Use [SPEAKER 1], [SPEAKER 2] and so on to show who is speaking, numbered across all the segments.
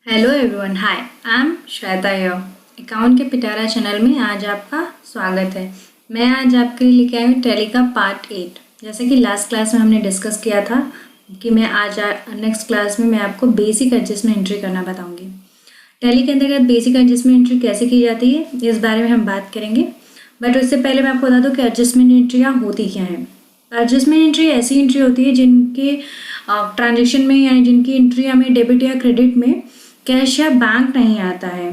[SPEAKER 1] Hello everyone, hi, I am Shweta here. Account के पिटारा channel में आज आपका स्वागत है। मैं आज आपके लिए लेके आई हूँ टैली का पार्ट 8। जैसे कि लास्ट क्लास में हमने डिस्कस किया था कि मैं आज नेक्स्ट क्लास में मैं आपको बेसिक एडजस्टमेंट एंट्री करना बताऊंगी। टैली के अंतर्गत बेसिक एडजस्टमेंट एंट्री कैसे की जाती है इस बारे में हम बात करेंगे। बट उससे पहले मैं आपको बता दूँ कि एडजस्टमेंट एंट्रियाँ होती क्या हैं। एडजस्टमेंट एंट्री ऐसी एंट्री होती है जिनके ट्रांजेक्शन में यानी जिनकी एंट्री हमें डेबिट या क्रेडिट में कैश या बैंक नहीं आता है।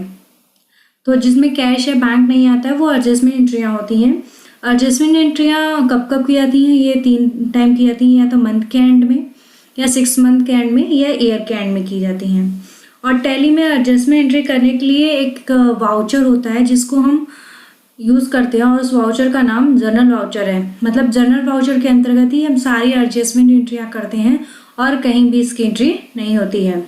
[SPEAKER 1] तो जिसमें कैश या बैंक नहीं आता है वो एडजस्टमेंट एंट्रियाँ होती हैं। एडजस्टमेंट एंट्रियाँ कब कब की जाती हैं? ये 3 टाइम की जाती हैं, या तो मंथ के एंड में, या 6 मंथ के एंड में, या ईयर के एंड में की जाती हैं। और टैली में एडजस्टमेंट एंट्री करने के लिए एक वाउचर होता है जिसको हम यूज़ करते हैं, और उस वाउचर का नाम जर्नल वाउचर है। मतलब जर्नल वाउचर के अंतर्गत ही हम सारी एडजस्टमेंट एंट्रियाँ करते हैं और कहीं भी इसकी एंट्री नहीं होती है।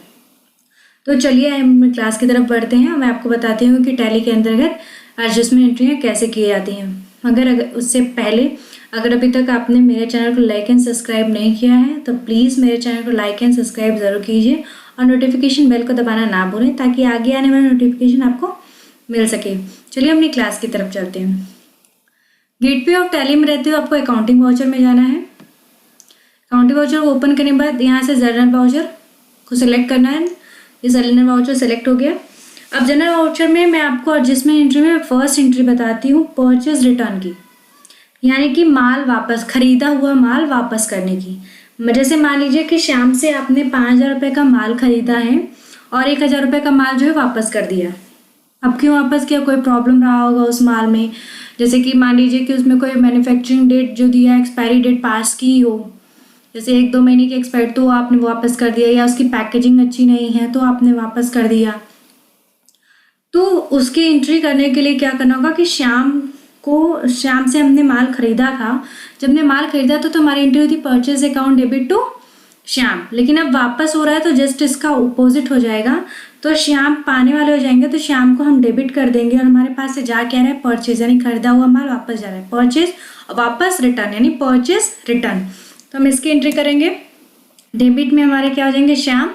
[SPEAKER 1] तो चलिए हम क्लास की तरफ बढ़ते हैं। मैं आपको बताती हूँ कि टैली के अंतर्गत एडजस्टमेंट एंट्रियाँ कैसे की जाती हैं। अगर उससे पहले अगर अभी तक आपने मेरे चैनल को लाइक एंड सब्सक्राइब नहीं किया है तो प्लीज़ मेरे चैनल को लाइक एंड सब्सक्राइब ज़रूर कीजिए और नोटिफिकेशन बेल को दबाना ना भूलें ताकि आगे आने वाला नोटिफिकेशन आपको मिल सके। चलिए अपनी क्लास की तरफ चलते हैं। गेटवे ऑफ टैली में रहते हुए आपको अकाउंटिंग वाउचर में जाना है। अकाउंटिंग वाउचर को ओपन करने के बाद यहाँ से जर्नल वाउचर को सिलेक्ट करना है। ये जर्नल वाउचर सेलेक्ट हो गया। अब जर्नल वाउचर में मैं आपको एडजस्टमेंट एंट्री में फर्स्ट एंट्री बताती हूँ परचेज रिटर्न की, यानी कि माल वापस, खरीदा हुआ माल वापस करने की। जैसे मान लीजिए कि शाम से आपने 5,000 रुपये का माल खरीदा है और 1,000 रुपये का माल जो है वापस कर दिया। अब क्यों वापस किया? कोई प्रॉब्लम रहा होगा उस माल में, जैसे कि मान लीजिए कि उसमें कोई मैन्युफैक्चरिंग डेट जो दिया है एक्सपायरी डेट पास की हो, जैसे 1-2 महीने की एक्सपायर, तो आपने वापस कर दिया, या उसकी पैकेजिंग अच्छी नहीं है तो आपने वापस कर दिया। तो उसकी एंट्री करने के लिए क्या करना होगा कि शाम से हमने माल खरीदा था। जब हमने माल खरीदा तो हमारी एंट्री होती purchase account debit to Shyam. लेकिन अब वापस हो रहा है तो जस्ट इसका अपोजिट हो जाएगा। तो श्याम पाने वाले हो जाएंगे तो श्याम को हम डेबिट कर देंगे और हमारे पास से जा क्या रहा है? परचेज, यानी खरीदा हुआ माल वापस जा रहा है। परचेज वापस रिटर्न, यानी परचेज रिटर्न। तो हम इसकी एंट्री करेंगे। डेबिट में हमारे क्या हो जाएंगे? श्याम।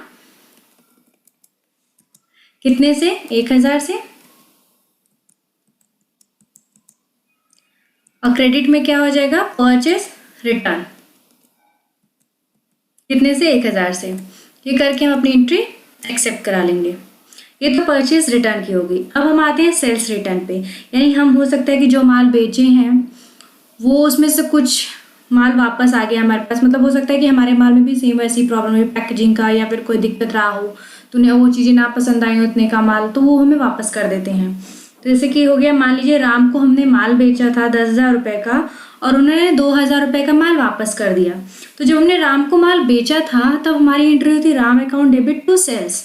[SPEAKER 1] कितने से? 1,000 से। और क्रेडिट में क्या हो जाएगा? Purchase return. कितने से? 1,000 से। ये करके हम अपनी एंट्री एक्सेप्ट करा लेंगे। ये तो परचेज रिटर्न की होगी। अब हम आते हैं सेल्स रिटर्न पे, यानी हम हो सकता है कि जो माल बेचे हैं वो उसमें से कुछ माल वापस आ गया हमारे पास। मतलब हो सकता है कि हमारे माल में भी सेम वैसी प्रॉब्लम हुई पैकेजिंग का, या फिर कोई दिक्कत रहा हो तो उन्हें वो चीज़ें ना पसंद आई उतने का माल, तो वो हमें वापस कर देते हैं। तो जैसे कि हो गया, मान लीजिए राम को हमने माल बेचा था 10,000 रुपये का और उन्होंने 2,000 रुपये का माल वापस कर दिया। तो जब हमने राम को माल बेचा था तब हमारी एंट्री होती Ram account debit to sales.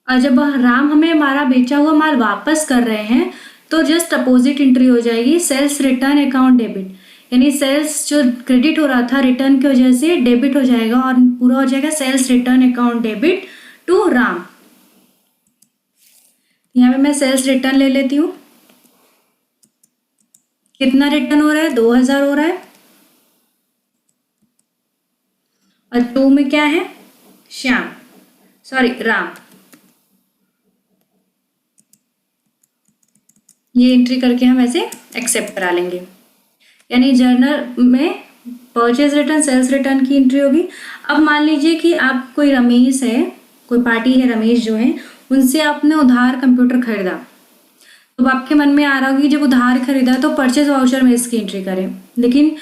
[SPEAKER 1] और जब राम हमें हमारा बेचा हुआ माल वापस कर रहे हैं तो जस्ट अपोजिट एंट्री हो जाएगी सेल्स रिटर्न अकाउंट डेबिट, यानी सेल्स जो क्रेडिट हो रहा था रिटर्न की वजह से डेबिट हो जाएगा और पूरा हो जाएगा sales return account debit to Ram. यहाँ पे मैं सेल्स रिटर्न ले लेती हूँ। कितना रिटर्न हो रहा है? 2,000 हो रहा है। और 2 में क्या है? श्याम, सॉरी राम। ये एंट्री करके हम ऐसे एक्सेप्ट करा लेंगे, यानी जर्नल में परचेज रिटर्न सेल्स रिटर्न की एंट्री होगी। अब मान लीजिए कि आप कोई रमेश है, कोई पार्टी है रमेश जो है, उनसे आपने उधार कंप्यूटर खरीदा। तो आपके मन में आ रहा होगा कि जब उधार खरीदा तो परचेज वाउचर में इसकी एंट्री करें, लेकिन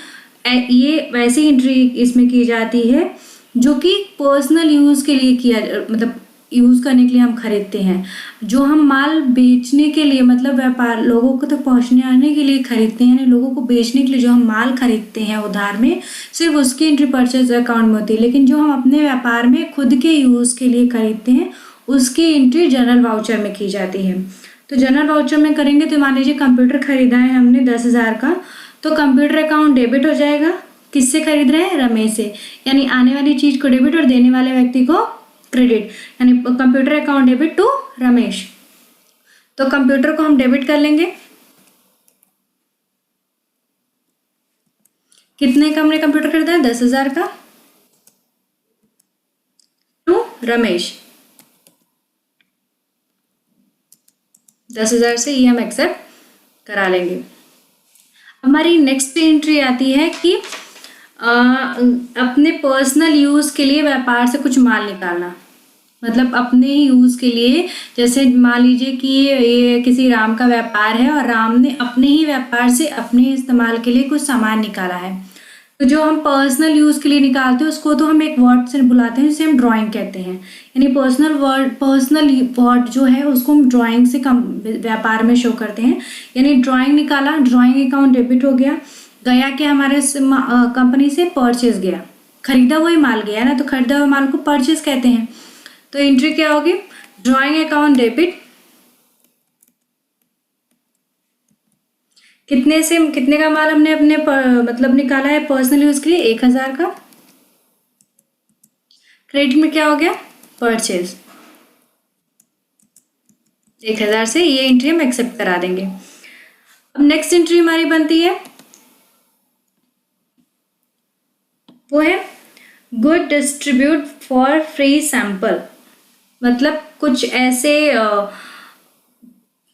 [SPEAKER 1] ये वैसी एंट्री इसमें की जाती है जो कि पर्सनल यूज़ के लिए किया, मतलब यूज़ करने के लिए हम खरीदते हैं। जो हम माल बेचने के लिए, मतलब व्यापार लोगों को तक पहुंचने आने के लिए खरीदते हैं, यानी लोगों को बेचने के लिए जो हम माल खरीदते हैं उधार में, सिर्फ उसकी एंट्री परचेज अकाउंट में होती है। लेकिन जो हम अपने व्यापार में खुद के यूज़ के लिए खरीदते हैं उसकी एंट्री जनरल वाउचर में की जाती है। तो जनरल वाउचर में करेंगे तो मान लीजिए कंप्यूटर खरीदा है हमने 10,000 का, तो कंप्यूटर अकाउंट डेबिट हो जाएगा। किससे खरीद रहे हैं? रमेश से, यानी आने वाली चीज़ को डेबिट और देने वाले व्यक्ति को क्रेडिट, यानी computer account debit to Ramesh. तो कंप्यूटर को हम डेबिट कर लेंगे। कितने का हमने कंप्यूटर खरीदा है? 10,000 का, टू रमेश। 10,000 से ये हम एक्सेप्ट करा लेंगे। हमारी नेक्स्ट एंट्री आती है कि अपने पर्सनल यूज़ के लिए व्यापार से कुछ माल निकालना, मतलब अपने ही यूज़ के लिए। जैसे मान लीजिए कि ये किसी राम का व्यापार है और राम ने अपने ही व्यापार से अपने इस्तेमाल के लिए कुछ सामान निकाला है, तो जो हम पर्सनल यूज़ के लिए निकालते हैं उसको तो हम एक वर्ड से बुलाते हैं जिसे हम ड्राइंग कहते हैं। यानी पर्सनल वर्ड जो है उसको हम ड्राइंग से व्यापार में शो करते हैं। यानी ड्राइंग निकाला, ड्राइंग अकाउंट डेबिट हो गया। गया कि हमारे कंपनी से परचेज गया, खरीदा हुआ ही माल गया ना, तो खरीदा हुआ माल को परचेज कहते हैं। तो एंट्री क्या होगी, ड्राइंग अकाउंट डेबिट। कितने का माल हमने अपने मतलब निकाला है पर्सनल यूज के लिए, 1,000 का। क्रेडिट में क्या हो गया, परचेज 1,000 से, ये एंट्री हम एक्सेप्ट करा देंगे। अब नेक्स्ट एंट्री हमारी बनती है, वो है good distribute for free sample. मतलब कुछ ऐसे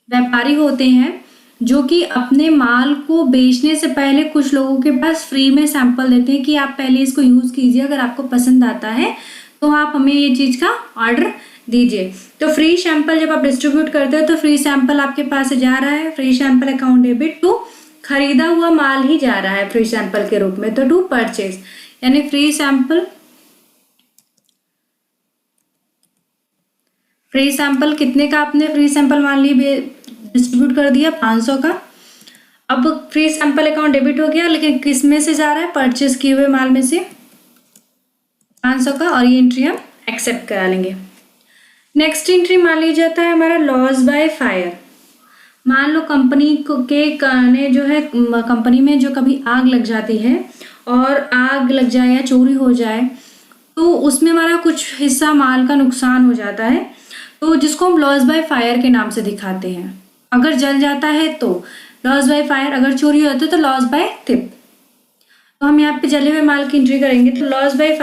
[SPEAKER 1] व्यापारी होते हैं जो कि अपने माल को बेचने से पहले कुछ लोगों के पास फ्री में सैंपल देते हैं कि आप पहले इसको यूज़ कीजिए, अगर आपको पसंद आता है तो आप हमें ये चीज़ का ऑर्डर दीजिए। तो फ्री सैंपल जब आप डिस्ट्रीब्यूट करते हो तो फ्री सैंपल आपके पास से जा रहा है, free sample account debit to खरीदा हुआ माल ही जा रहा है फ्री सैंपल के रूप में, तो टू परचेज। यानी फ्री सैंपल कितने का आपने फ्री सैंपल मान ली डिस्ट्रीब्यूट कर दिया, 500 का। अब फ्री सैंपल अकाउंट डेबिट हो गया, लेकिन किस में से जा रहा है, परचेज किए हुए माल में से 500 का, और ये एंट्री हम एक्सेप्ट करा लेंगे। नेक्स्ट एंट्री मान ली जाता है हमारा लॉस बाय फायर। मान लो कंपनी के जो है कंपनी में जो कभी आग लग जाती है और आग लग जाए या चोरी हो जाए तो उसमें हमारा कुछ हिस्सा माल का नुकसान हो जाता है, तो जिसको हम लॉस बाय फायर के नाम से दिखाते हैं। अगर जल जाता है तो लॉस बाय फायर, अगर चोरी होता है तो लॉस बाय थिप। तो हम यहाँ पे जले हुए माल की एंट्री करेंगे। तो लॉस बाय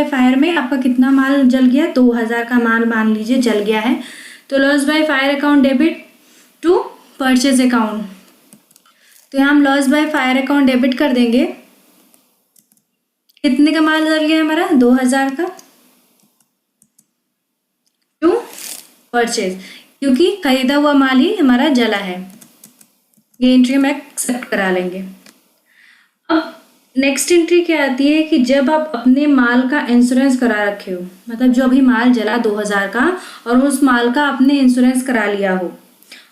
[SPEAKER 1] फायर में आपका कितना माल जल गया, 2,000 का माल मान लीजिए जल गया है। तो loss by fire account debit to purchase account, तो यहाँ हम loss by fire account debit कर देंगे। कितने का माल जल गया हमारा, 2,000 का, टू परचेज, क्योंकि खरीदा हुआ माल ही हमारा जला है। ये एंट्री हम एक्सेप्ट करा लेंगे। अब नेक्स्ट एंट्री क्या आती है कि जब आप अपने माल का इंश्योरेंस करा रखे हो, मतलब जो अभी माल जला 2,000 का और उस माल का आपने इंश्योरेंस करा लिया हो,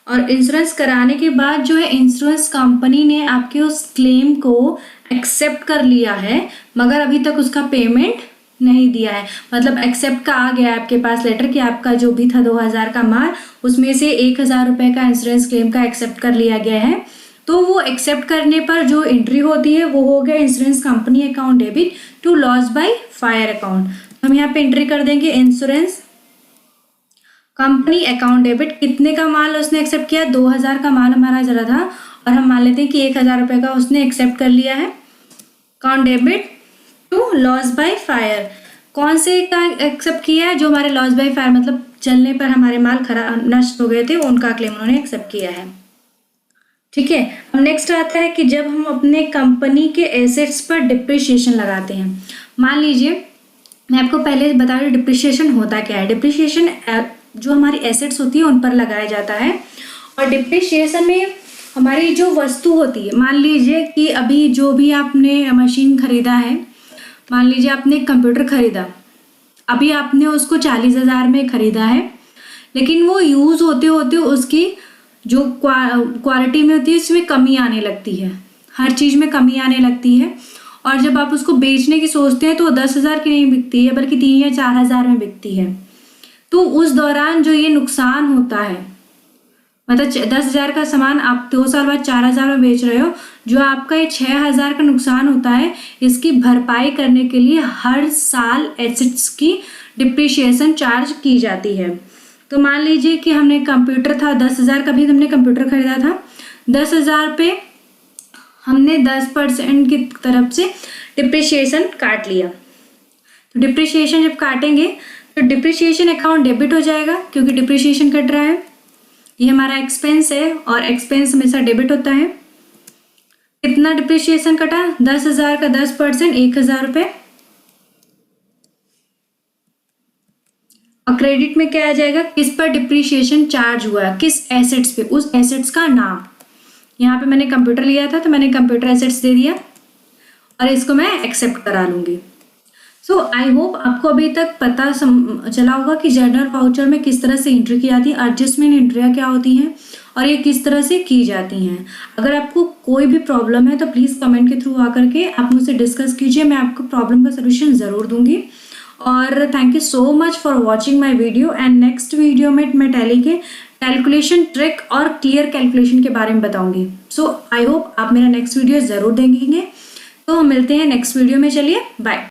[SPEAKER 1] और इंश्योरेंस कराने के बाद जो है इंश्योरेंस कंपनी ने आपके उस क्लेम को एक्सेप्ट कर लिया है, मगर अभी तक उसका पेमेंट नहीं दिया है। मतलब एक्सेप्ट का आ गया है आपके पास लेटर कि आपका जो भी था 2,000 का माल, उसमें से 1,000 रुपये का इंश्योरेंस क्लेम का एक्सेप्ट कर लिया गया है। तो वो एक्सेप्ट करने पर जो एंट्री होती है वो हो गया insurance company account debit to loss by fire account. हम यहाँ पे एंट्री कर देंगे इंश्योरेंस कंपनी अकाउंट डेबिट। कितने का माल उसने एक्सेप्ट किया, 2,000 का माल हमारा जरा था और हम मान लेते हैं कि 1,000 रुपये का उसने एक्सेप्ट कर लिया है। Account debit to loss by fire, कौन से का एक्सेप्ट किया है, जो हमारे लॉस बाय फायर मतलब चलने पर हमारे माल खराब नष्ट हो गए थे उनका क्लेम उन्होंने एक्सेप्ट किया है। ठीक है। अब नेक्स्ट आता है कि जब हम अपने कंपनी के एसेट्स पर डिप्रिसिएशन लगाते हैं। मान लीजिए मैं आपको पहले बता रही, डिप्रिसिएशन होता क्या है। डिप्रिसिएशन जो हमारी एसेट्स होती है उन पर लगाया जाता है, और डिप्रिसिएशन में हमारी जो वस्तु होती है, मान लीजिए कि अभी जो भी आपने मशीन खरीदा है, मान लीजिए आपने कंप्यूटर खरीदा, अभी आपने उसको 40,000 में खरीदा है, लेकिन वो यूज़ होते होते उसकी जो क्वालिटी में होती है इसमें कमी आने लगती है, हर चीज़ में कमी आने लगती है, और जब आप उसको बेचने की सोचते हैं तो वो 10,000 की नहीं बिकती है बल्कि 3 या 4,000 में बिकती है। तो उस दौरान जो ये नुकसान होता है, मतलब 10,000 का सामान आप 2 साल बाद 4,000 में बेच रहे हो, जो आपका ये 6,000 का नुकसान होता है, इसकी भरपाई करने के लिए हर साल एसेट्स की डिप्रिसिएशन चार्ज की जाती है। तो मान लीजिए कि हमने कंप्यूटर था 10,000 का भी हमने कंप्यूटर खरीदा था, 10,000 पे हमने 10% की तरफ से डिप्रिसिएशन काट लिया। तो डिप्रिसिएशन जब काटेंगे तो डिप्रिसिएशन अकाउंट डेबिट हो जाएगा क्योंकि डिप्रिसिएशन कट रहा है। ये हमारा एक्सपेंस है और एक्सपेंस हमेशा डेबिट होता है। कितना डिप्रिशिएशन कटा? 10,000 का 10%, 1,000 रुपये। और क्रेडिट में क्या आ जाएगा? किस पर डिप्रिशिएशन चार्ज हुआ है, किस एसेट्स पे, उस एसेट्स का नाम। यहाँ पे मैंने कंप्यूटर लिया था तो मैंने कंप्यूटर एसेट्स दे दिया और इसको मैं एक्सेप्ट करा लूँगी। सो आई होप आपको अभी तक पता चला होगा कि जर्नल वाउचर में किस तरह से एंट्री की जाती है, एडजस्टमेंट एंट्रियाँ क्या होती हैं और ये किस तरह से की जाती हैं। अगर आपको कोई भी प्रॉब्लम है तो प्लीज़ कमेंट के थ्रू आकर के आप मुझसे डिस्कस कीजिए, मैं आपको प्रॉब्लम का सोल्यूशन ज़रूर दूंगी। और thank you so much for watching my video. And next video में मैं टैली के कैलकुलेशन ट्रिक और क्लियर कैलकुलेशन के बारे में बताऊंगी। सो आई होप आप मेरा नेक्स्ट वीडियो ज़रूर देखेंगे। तो मिलते हैं नेक्स्ट वीडियो में, चलिए बाय।